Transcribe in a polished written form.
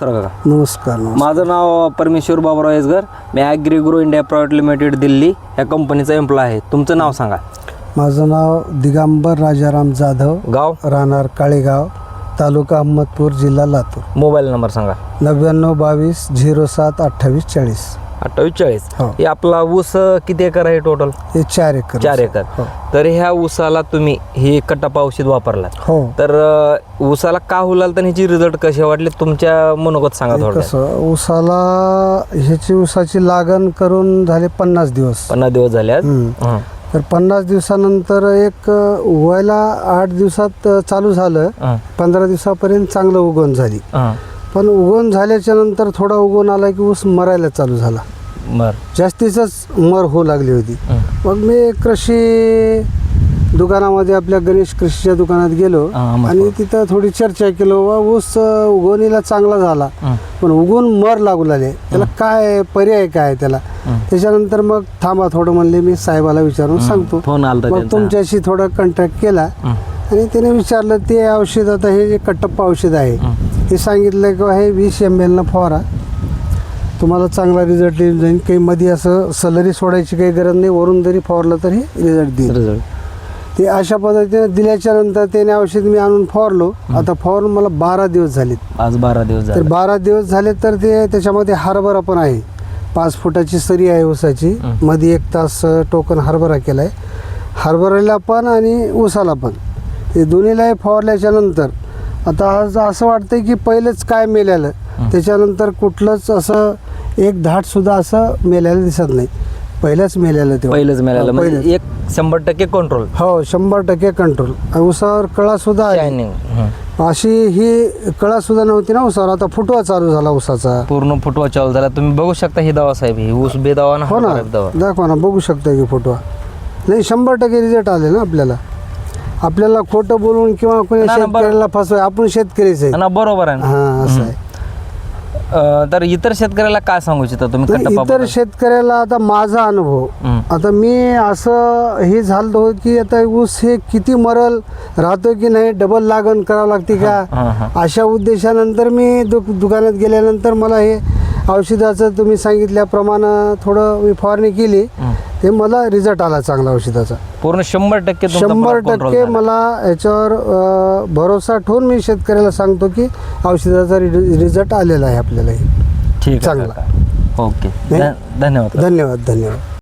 नमस्कार काका. नमस्कार. माझं नाव परमेश्वर बाबुराव येसगर. मी ॲग्रिग्रो इंडिया प्रायव्हेट लिमिटेड दिल्ली या कंपनीचा एम्प्लॉय आहे. तुमचं नाव सांगा. माझं नाव दिगंबर राजाराम जाधव, गाव, राहणार काळेगाव, तालुका अहमदपूर, जिल्हा लातूर. मोबाईल नंबर सांगा. 9922072840. 2840. हो. हे आपला ऊस किती एकर आहे टोटल? हे 4 एकर. 4 एकर. हो. तर ह्या ऊसाला तुम्ही हे कट्टाप औषध वापरलात. हो. तर ऊसाला का हुलाल तर ह्याची रिझल्ट कसे वाटले तुमच्या मनोगत सांगा थोडं. कसं ऊसाची लागण करून झाले 50 दिवस. 50 दिवस झाले आज. हं. तर 50 दिवसानंतर एक व्हायला 8 दिवसात चालू झालं. 15 दिवसापर्यंत चांगलं उगवण झाली. पण उगवण झाल्याच्या नंतर थोडा उगवण आला की ऊस मरायला चालू झाला. जास्तीच मर होऊ लागली होती. मग मी कृषी दुकानामध्ये आपल्या गणेश कृषीच्या दुकानात गेलो आणि तिथं थोडी चर्चा केलो. ऊस उगवणीला चांगला झाला पण उगवून मर लागू लागले, त्याला काय पर्याय काय त्याला. त्याच्यानंतर मग थांबा थोडं म्हणले, मी साहेबाला विचारून सांगतो. फोन आला मग तुमच्याशी थोडा कॉन्टॅक्ट केला आणि त्याने विचारलं ते औषध, आता हे जे कट्टप्पा औषध आहे हे सांगितलं की हे 20 ml फवारा, तुम्हाला चांगला रिझल्ट येऊन जाईल. काही मध्ये असं सलरी सोडायची काही गरज नाही, वरून जरी फवारलं तरी रिझल्ट देईल. ते अशा पद्धतीने दिल्याच्या नंतर त्याने औषध मी आणून फवारलो. आता फवारून मला 12 दिवस झालेत. आज 12 दिवस झाले. तर 12 दिवस झाले तर ते त्याच्यामध्ये हरभरा पण आहे. 5 फुटाची सरी आहे ऊसाची. मध्ये 1 तास टोकन हरभरा केला आहे. हरभऱ्याला पण आणि ऊसाला पण हे दोन्हीलाही फवारल्याच्या नंतर आता आज असं वाटतंय की पहिलंच काय मेल्यालं, त्याच्यानंतर कुठलंच असं एक धाटसुद्धा असं मेल्याला दिसत नाही. पहिलंच मेल्यालं ते. पहिलंच मेल्याला म्हणजे 100% कंट्रोल. हो, 100% कंट्रोल. ऊसावर कळा सुद्धा आहे. अशी ही कळा सुद्धा नव्हती ना ऊसावर. आता फुटवा चालू झाला ऊसाचा, पूर्ण फुटवा चालू झाला. तुम्ही बघू शकता ही दवा साहेब, ही ऊस बेदावा ना. हो ना, दाखवा ना, बघू शकता की फुटवा नाही. 100% रिझल्ट आले ना. आपल्याला खोटं बोलून किंवा कोणी शेतकऱ्याला फसवाय, आपण शेतकरीच आहे ना. बरोबर आहे. हां, असं आहे. तर इतर शेतकऱ्याला काय सांगू इच्छिता तुम्ही? इतर शेतकऱ्याला आता माझा अनुभव, आता मी असं हे झालं होतं की आता ऊस हे किती मरल राहतो की नाही, डबल लागण करावं लागते का, अशा उद्देशानंतर मी दुकानात गेल्यानंतर मला हे औषधाचं तुम्ही सांगितल्याप्रमाणे थोडं मी फवारणी केली. ते मला रिझल्ट आला चांगला औषधाचा. पूर्ण 100% 100% मला याच्यावर भरोसा ठेवून मी शेतकऱ्याला सांगतो की औषधाचा रिझल्ट आलेला आहे आपल्याला. ठीक आहे. चांगला. ओके. धन्यवाद. धन्यवाद.